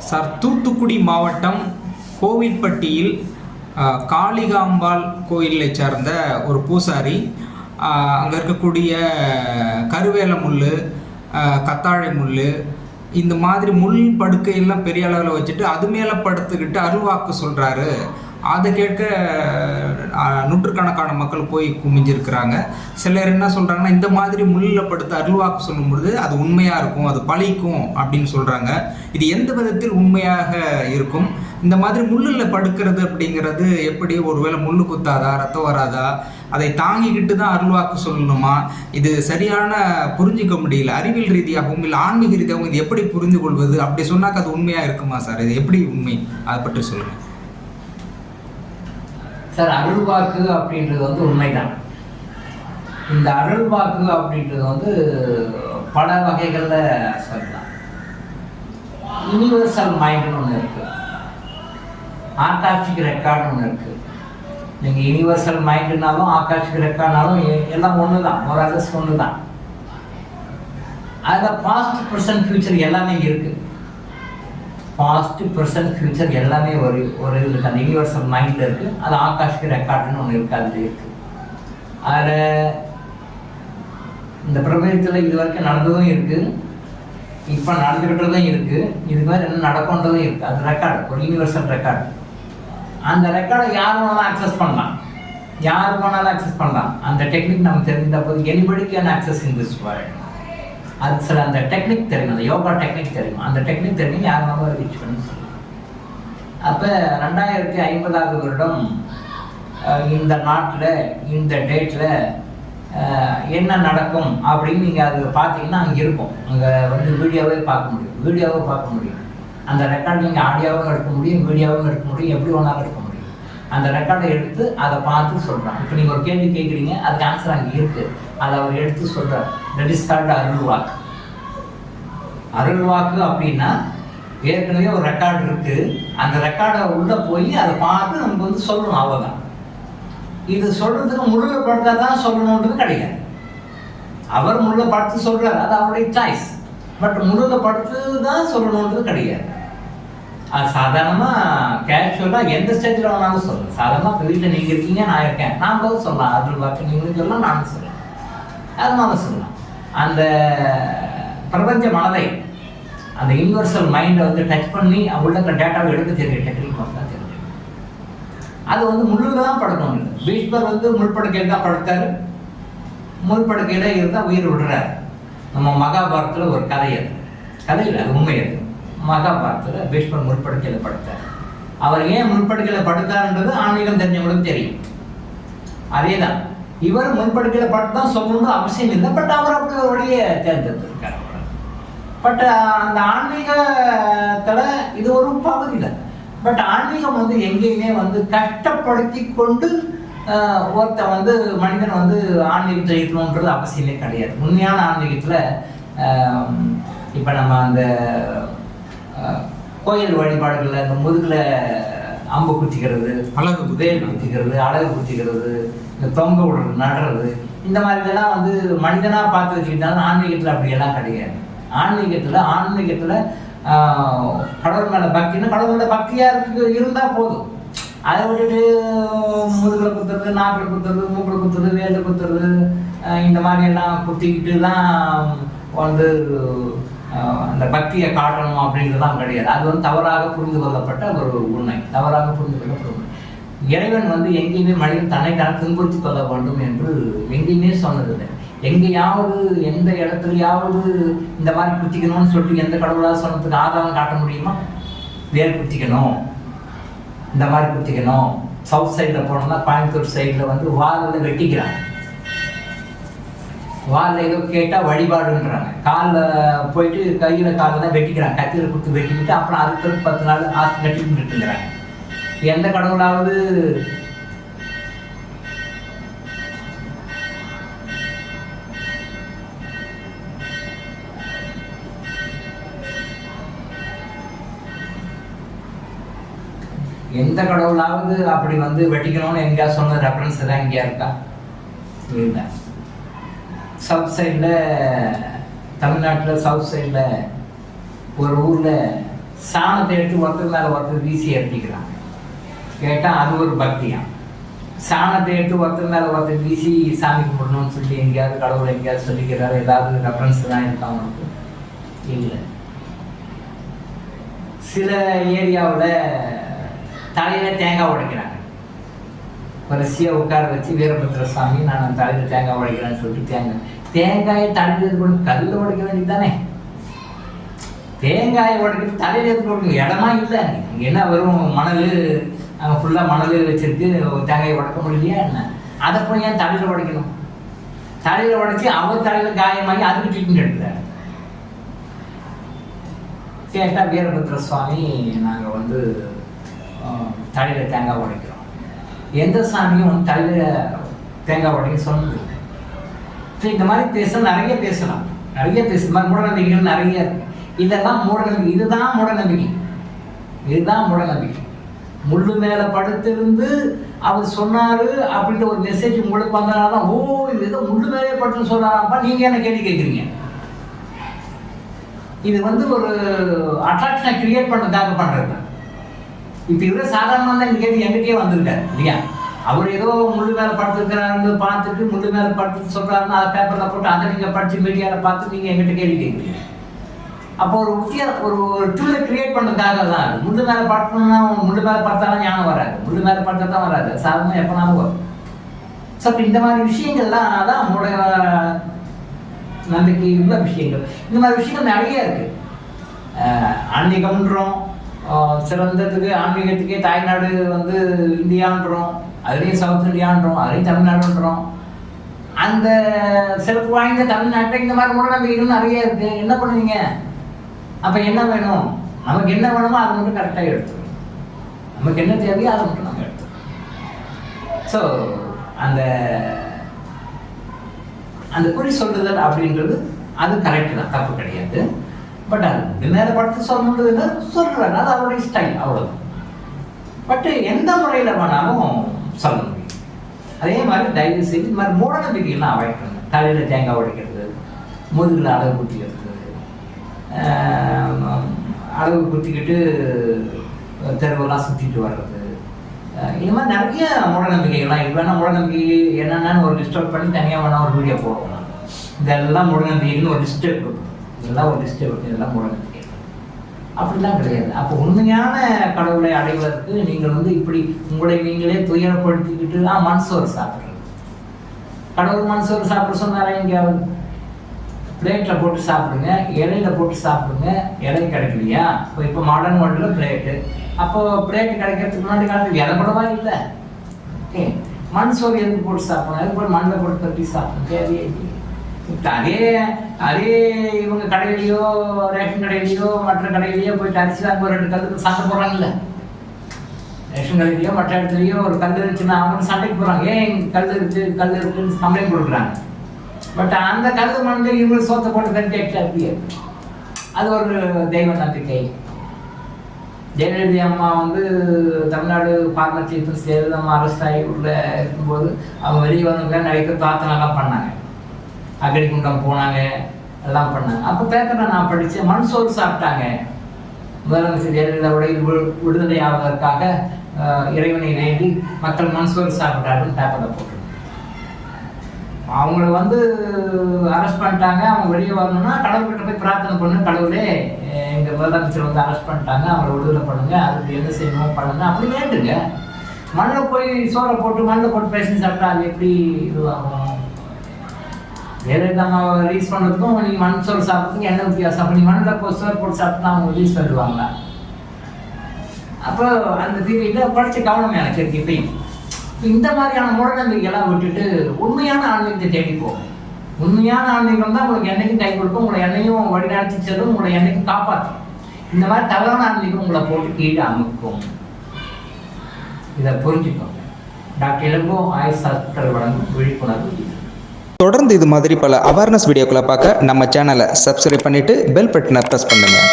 Sir, Thoothukudi மாவட்டம் கோவில்பட்டியில் காளிகாம்பாள் கோயிலை சார்ந்த ஒரு பூசாரி அங்கே இருக்கக்கூடிய கருவேல முள், கத்தாழை முள், இந்த மாதிரி முள் படுக்கையெல்லாம் பெரிய அளவில் வச்சுட்டு அது மேலே படுத்துக்கிட்டு அருள்வாக்கு சொல்கிறாரு. அதை கேட்க நூற்றுக்கணக்கான மக்கள் போய் குமிஞ்சிருக்கிறாங்க. சிலர் என்ன சொல்கிறாங்கன்னா, இந்த மாதிரி முள்ளில் படுத்து அருள்வாக்கு சொல்லும்பொழுது அது உண்மையாக இருக்கும், அது பழிக்கும் அப்படின்னு சொல்கிறாங்க. இது எந்த விதத்தில் உண்மையாக இருக்கும்? இந்த மாதிரி முள்ளில் படுக்கிறது அப்படிங்கிறது எப்படி? ஒருவேளை முள்ளு குத்தாதா, ரத்தம் வராதா, அதை தாங்கிக்கிட்டு தான் அருள்வாக்கு சொல்லணுமா? இது சரியான புரிஞ்சிக்க முடியல. அறிவியல் ரீதியாகவும் இல்லை ஆன்மீக ரீதியாகவும் இது எப்படி புரிந்து கொள்வது? அப்படி சொன்னாக்க அது உண்மையாக இருக்குமா சார்? இது எப்படி உண்மை? அதை பற்றி சொல்லுங்கள் சார். அருள்வாக்கு அப்படின்றது வந்து உண்மைதான். இந்த அருள்வாக்கு அப்படின்றது பல வகைகளில் சொல்லலாம். யூனிவர்சல் மைண்டுன்னு ஒன்று இருக்குது, ஆகாஷிக் ரெக்கார்டுன்னு ஒன்று இருக்குது. நீங்கள் யூனிவர்சல் மைண்டுனாலும் ஆகாஷிக் ரெக்கார்ட்னாலும் எல்லாம் ஒன்று தான், ஒரு அரசு ஒன்று தான். அதில் பாஸ்ட், ப்ரெசன்ட், ஃபியூச்சர் எல்லாமே இருக்குது. பாஸ்ட், ப்ரெசன்ட், ஃபியூச்சர் எல்லாமே ஒரு இருக்குது. அந்த யூனிவர்சல் மைண்டில் இருக்குது. அது ஆகாஷிக் ரெக்கார்டுன்னு ஒன்று இருக்குது, அதில் இருக்குது. அதில் இந்த பிரபஞ்சத்தில் இது வரைக்கும் நடந்ததும் இருக்குது, இப்போ நடந்துக்கிட்டதும் இருக்குது, இது மாதிரி என்ன நடக்கும்ன்றதும் இருக்குது. அது ரெக்கார்டு, ஒரு யூனிவர்சல் ரெக்கார்டு. அந்த ரெக்கார்டை யார் வேணாலும் ஆக்சஸ் பண்ணலாம், யார் வேணாலும் ஆக்சஸ் பண்ணலாம். அந்த டெக்னிக் நம்ம தெரிந்த போது anybody can access in this world. அது சில அந்த டெக்னிக் தெரியும், அந்த யோகா டெக்னிக் தெரியும். அந்த டெக்னிக் தெரியும், யார் வேணாலும் ரீச் பண்ணி சொல்லலாம். அப்போ 2050 வருடம் இந்த நாட்டில் இந்த டேட்டில் என்ன நடக்கும் அப்படின்னு நீங்கள் அது பார்த்தீங்கன்னா அங்கே இருக்கும். அங்கே வீடியோவே பார்க்க முடியும். அந்த ரெக்கார்டு நீங்கள் ஆடியோவும் எடுக்க முடியும், வீடியோவும் எடுக்க முடியும், எப்படி வேணாலும் எடுக்க முடியும். அந்த ரெக்கார்டை எடுத்து அதை பார்த்து சொல்கிறான். இப்போ நீங்கள் ஒரு கேள்வி கேட்குறீங்க, அதுக்கு ஆன்சர் அங்கே இருக்குது, அதை அவர் எடுத்து சொல்கிறார். தட் இஸ் கால்ட் அருள்வாக்கு. அருள்வாக்கு அப்படின்னா ஏற்கனவே ஒரு ரெக்கார்டு இருக்குது, அந்த ரெக்கார்டை உள்ளே போய் அதை பார்த்து நமக்கு சொல்லணும், அவ்வளோதான். இது சொல்கிறதுக்கு முழுமைப்படுத்தா தான் சொல்லணுன்றது கிடையாது. அவர் முழுமைப்படுத்தி சொல்கிறார், அது அவருடைய சாய்ஸ். பட் முழுமைப்படுத்து தான் சொல்லணுன்றது கிடையாது. அது சாதாரணமாக கேஷுவலாக எந்த ஸ்டேஜில் வேணாலும் சொல்லலாம். சாதாரணமாக இப்போ வீட்டில் நீங்கள் இருக்கீங்க, நான் இருக்கேன், நான் போது சொல்லலாம். அருள் வாக்கு நீங்களும் சொல்லலாம், நானும் சொல்லலாம், அதனால சொல்லலாம். அந்த பிரபஞ்ச மனதை, அந்த யூனிவர்சல் மைண்டை டச் பண்ணி உள்ள டேட்டாவை எடுக்க தெரிய டெக்னிக் மட்டும் தெரியும். அது முள்ளில் தான் படுக்கணும். இல்லை, பீஷ்மர் முள்படுக்கையில் தான் படுத்தார், முள்படுக்கையில் இருந்தால் உயிர் விடுறாரு. நம்ம மகாபாரத்தில் ஒரு கதை, அது கதையில் அது உண்மை. அது மகாபாரத்தில் பீஷ்மர் முள்படுக்கையில் படுத்தார். அவர் ஏன் முள்படுக்கையில் படுத்தார்ன்றது ஆன்மீகம் தெரிஞ்சவங்களுக்கு தெரியும். அதே தான் இவர் முள்படுக்கையில் படுத்து தான் சொல்லணும்னு அவசியம் இல்லை. பட் அவர் அப்படி ஒரு வழியை தேர்ந்தெடுத்திருக்கார். பட் அந்த ஆன்மீகத்தில் இது ஒரு பகுதி தான். பட் ஆன்மீகம் எங்கேயுமே கஷ்டப்படுத்தி கொண்டு ஒருத்த மனிதன் ஆன்மீகத்தை இருக்கணுன்றது அவசியமே கிடையாது. உண்மையான ஆன்மீகத்தில் இப்போ நம்ம அந்த கோயில் வழிபாடுகளில் அந்த முதுகில் அம்பு குத்திக்கிறது, வேல் குத்திக்கிறது, அழகு குத்திக்கிறது, இந்த தொங்க விடுறது, நடுறது, இந்த மாதிரி இதெல்லாம் மனிதனாக பார்த்து வச்சுக்கிட்டாலும் ஆன்மீகத்தில் அப்படியெல்லாம் கிடையாது. ஆன்மீகத்தில் கடவுள் மேலே பக்தின்னா கடவுள் மேலே பக்தியாக இருந்தால் போதும். அதை விட்டுட்டு முதுகில் குத்துறது, நாக்கில் குத்துறது, மூக்கில் குத்துறது, வேலில் குத்துறது, இந்த மாதிரியெல்லாம் குத்திக்கிட்டு தான் அந்த பக்தியை காட்டணும் அப்படின்றதுலாம் கிடையாது. அது தவறாக புரிந்து கொள்ளப்பட்ட ஒரு உண்மை, தவறாக புரிந்து கொள்ளப்பட்ட உண்மை. இறைவன் எங்கேயுமே மனிதன் தன்னைத்தான் துன்புறுத்தி கொள்ள வேண்டும் என்று எங்கேயுமே சொன்னதில்லை. எங்கேயாவது எந்த இடத்துலையாவது இந்த மாதிரி குத்திக்கணும்னு சொல்லிட்டு எந்த கடவுளாக சொன்னதுக்கு ஆதாரம் காட்ட முடியுமா? வேல் குத்திக்கணும், இந்த மாதிரி குத்திக்கணும். சவுத் சைடில் போனோம்னா கோயம்புத்தூர் சைடில் வாலில் வெட்டிக்கிறாங்க. வாலில் ஏதோ கேட்டால் வழிபாடுன்றாங்க. காலில் போயிட்டு கையில் காலில் தான் வெட்டிக்கிறாங்க, கத்தியில் கொடுத்து வெட்டிக்கிட்டு அப்புறம் அதுக்கு 10 நாள் ஆசை கட்டிட்டு இருக்குங்கிறாங்க. எந்த கடவுளாவது அப்படி வெட்டிக்கணும்னு எங்கேயா சொன்ன ரெஃபரன்ஸ் எல்லாம் எங்கேயா இருக்கா? இல்லை. சவுத் சைடில், தமிழ்நாட்டில் சவுத் சைடில் ஒரு ஊரில் சாணத்தை எடுத்து ஒருத்தர் மேலே ஒருத்தர் வீசி எரிஞ்சிக்கிறாங்க. கேட்டால் அது ஒரு பக்தியாம். சாணத்தை எடுத்து ஒருத்தர் மேலே ஒருத்தர் வீசி சாமி கும்பிடணும்னு சொல்லி எங்கேயாவது கடவுளை எங்கேயாவது சொல்லிக்கிறாரு, ஏதாவது ரெஃபரன்ஸ் தான் இருக்கா அவனுக்கு? இல்லை. சில ஏரியாவில் தலையில் தேங்காய் உடைக்கிறாங்க. வரிசையாக உட்கார வச்சு வீரபத்திர சாமி நான் தலையில் தேங்காய் உடைக்கிறேன்னு சொல்லிட்டு தேங்காயை தலையில் கூட கல்லில் உடைக்க வேண்டியது தானே. தேங்காயை உடைக்கிறது தலையில் எடுத்து கொடுக்கணும், இடமா இல்லை. அங்கே என்ன வெறும் மணல், அங்கே ஃபுல்லாக மணல் வச்சுருக்கு, தேங்காயை உடைக்க முடியலையா என்ன? அதை போய் ஏன் தலையில் உடைக்கணும்? தலையில் உடைச்சி அவர் தலையில் காயமாகி அதுக்கு ட்ரீட்மெண்ட் எடுக்கிறாரு. கேட்டால் வீரபத்திர சுவாமி நாங்கள் வந்து தலையில் தேங்காய் உடைக்கிறோம். எந்த சாமியும் வந்து தலையில் தேங்காய் உடைக்க சொன்னது. இந்த மாதிரி நிறைய பேசலாம், நிறைய மாதிரி மூடநம்பிக்கைகள் நிறைய இருக்கு. இதெல்லாம் மூடநம்பிக்கை. இதுதான் மூடநம்பிக்கை, இதுதான் மூடநம்பிக்கை. முள்ளு மேலே படுத்திருந்து அவர் சொன்னார் அப்படின்ற ஒரு மெசேஜ் உங்களுக்கு வந்தனால தான், ஓ இது ஏதோ முள்ளு மேலே படுத்துன்னு சொன்னாராப்பா நீங்கள் என்ன கேள்வி கேட்குறீங்க. இது வந்து ஒரு அட்ராக்ஷனை கிரியேட் பண்ணுறதுக்காக பண்ணுறது தான். இப்போ இவரே சாதாரணமாக தான் இந்த கேள்வி எங்கிட்டே வந்திருக்காரு இல்லையா? அவர் ஏதோ முள்ளு மேலே படுத்துருக்கிறாரு பார்த்துட்டு முள்ளு மேலே படுத்து சொல்கிறாருன்னு அதை பேப்பரில் போட்டு அதை நீங்கள் படித்து மீடியாவில் பார்த்து நீங்கள் எங்கிட்ட கேள்வி கேட்குறீங்க. அப்போ ஒரு ஒரு டூலை கிரியேட் பண்ணுறதுக்காக தான். அது முள்ளு மேலே படுத்தணும்னா முள்ளு மேலே படுத்தாலும் ஞானம் வராது, முள்ளு மேலே படுத்தா தான் வராது, சாதாரணமாக எப்போனாலும் வரும். ஸோ அப்போ இந்த மாதிரி விஷயங்கள்லாம் தான் மூட நம்பிக்கை உள்ள விஷயங்கள். இந்த மாதிரி விஷயங்கள் நிறைய இருக்குது. ஆன்மீகம்ன்றோம், சிறந்ததுக்கு ஆன்மீகத்துக்கே தாய்நாடு வந்து இந்தியான்றோம், அதுலேயும் சவுத் இந்தியான்றோம், அதுலேயும் தமிழ்நாடுன்றோம். அந்த சிறப்பு வாய்ந்த தமிழ்நாட்டில் இந்த மாதிரி மூடநம்பிக்கைகள் நிறைய இருக்குது. என்ன பண்ணுவீங்க? அப்போ என்ன வேணும்? நமக்கு என்ன வேணுமோ அதை மட்டும் கரெக்டாக எடுத்துக்கணும். நமக்கு என்ன தேவையோ அதை மட்டும் நம்ம எடுத்துக்கணும். ஸோ அந்த குறி சொல்லுதல் அப்படின்றது அது கரெக்டு தான், தப்பு கிடையாது. பட் அது மேலே படுத்து சொல்லணுன்றதுன்னா சொல்கிறாங்க, அது அவருடைய ஸ்டைல், அவ்வளோதான். பட்டு எந்த முறையில் வேணாலும் சொல்ல முடியும். அதே மாதிரி தயவு செய்து இந்த மாதிரி மூடநம்பிக்கைகள்லாம் அவாய்ட் பண்ணுங்க. தலையில் தேங்காய் உடைக்கிறது, முதுகில் அளவு குத்திக்கிறது, அளவு குத்திக்கிட்டு தெருவெல்லாம் சுற்றிட்டு வர்றது, இந்த மாதிரி நிறைய மூடநம்பிக்கைகள்லாம் இது வேணால் மூடநம்பிக்கை என்னென்னு ஒரு லிஸ்ட் அவுட் பண்ணி தனியாக வேணால் ஒரு வீடியோ போடுவோம். இதெல்லாம் மூடநம்பிக்கைன்னு ஒரு லிஸ்ட்டு கொடுக்கும், இதெல்லாம் ஒரு லிஸ்ட்டு கொடுக்கும், இதெல்லாம் மூடநம்பிக்கை. அப்படிலாம் கிடையாது. அப்போ உண்மையான கடவுளை அடைவதற்கு நீங்கள் வந்து இப்படி உங்களை நீங்களே துயரப்படுத்திக்கிட்டு மண்சோறு சாப்பிட்றது. கடவுள் மண்சோறு சாப்பிட சொன்னாரா? எங்கேயாவது பிளேட்டில் போட்டு சாப்பிடுங்க, இலையில போட்டு சாப்பிடுங்க. இலை கிடைக்கலையா? இப்போ மாடர்ன் வேர்ல்டில் பிளேட்டு. அப்போது பிளேட்டு கிடைக்கிறதுக்கு முன்னாடி காலத்துக்கு இலை கூடவா இல்லை? ஓகே, மண் சோறு எதுக்கு போட்டு சாப்பிடணும்? அது போய் மண்ணில் போட்டு தட்டி சாப்பிடணும், தேவையே இல்லை. அதே இவங்க கடையிலையோ ரேஷன் கடையிலையோ மற்ற கடையிலையோ போயிட்டு அரிசி வாங்க 2 கல்லுக்கு சண்டை போடுறாங்கல்ல. ரேஷன் கடையிலையோ மற்ற இடத்துலையோ ஒரு கல் இருந்துச்சுன்னா அவங்க சண்டைக்கு போகிறாங்க. ஏன் கல் இருக்குன்னு கம்ப்ளைண்ட் கொடுக்குறாங்க. பட் அந்த கல் மண்ணில் இவங்க சோத்தை போட்டு கட்டி அப்படியே அது ஒரு தெய்வ நம்பிக்கை. ஜெயலலிதா அம்மா வந்து தமிழ்நாடு ஃபார்மர் சீஃப் ஜெயலலிதா அம்மா அரெஸ்ட் ஆகி உள்ள இருக்கும்போது அவங்க வெளியே வந்து நிறைய பேர் பிரார்த்தனைலாம் பண்ணாங்க, அகடி குண்டம் போனாங்க, எல்லாம் பண்ணாங்க. அப்போ பேப்பரில் நான் படித்தேன், மண் சோறு சாப்பிட்டாங்க. முதலமைச்சர் ஜெயலலிதாவுடைய விடுதலை ஆவதற்காக இறைவனை வேண்டி மக்கள் மண் சோறு சாப்பிட்டாருன்னு பேப்பரில் போட்டு அவங்கள வந்து அரெஸ்ட் பண்ணிட்டாங்க. அவங்க வெளியே வரணும்னா கடவுள்கிட்ட போய் பிரார்த்தனை பண்ணு, கடவுளே எங்கள் முதலமைச்சர் வந்து அரெஸ்ட் பண்ணிட்டாங்க, அவங்கள விடுதலை பண்ணுங்க, அதுக்கு என்ன செய்யணுமோ பண்ணுங்க, அப்படி வேண்டுங்க. மண்ணில் போய் சோறை போட்டு மண்ணில் போட்டு பேசி சாப்பிட்டா அது எப்படி இதுவாகும்? ஜெயலலிதா அம்மாவை ரிலீஸ் பண்ணுறதுக்கும் நீங்கள் மண் சோறு சாப்பிட்றதுக்கும் என்ன வித்தியாசம்? அப்போ நீங்கள் மண்ணில் சோறு போட்டு சாப்பிட்டா அவங்க ரிலீஸ் பண்ணிடுவாங்களா? அப்போ அந்த பீரியடில் படித்த கவனம் எனக்கு இருக்கு. இப்போ இந்த மாதிரியான மூடநம்பிக்கையெல்லாம் விட்டுட்டு உண்மையான ஆன்மீகத்தை தேடி போகும். உண்மையான ஆன்மீகம் தான் உங்களுக்கு என்னைக்கும் கை கொடுக்கும், உங்களை என்னையும் வழிநடத்தி செல்லும், உங்களை என்னைக்கும் காப்பாற்றும். இந்த மாதிரி தவறான ஆன்மீகம் உங்களை போட்டு கீழே அமுக்கும். இதை புரிஞ்சுக்கோங்க. டாக்டர் இளங்கோ ஆயுஷ் ஹாஸ்பிட்டல் வழங்கும் விழிப்புணர்வு. தொடர்ந்து இது மாதிரி பல அவேர்னஸ் வீடியோக்களை பார்க்க நம்ம சேனலை சப்ஸ்கிரைப் பண்ணிவிட்டு பெல் பட்டனை ப்ரெஸ் பண்ணுங்கள்.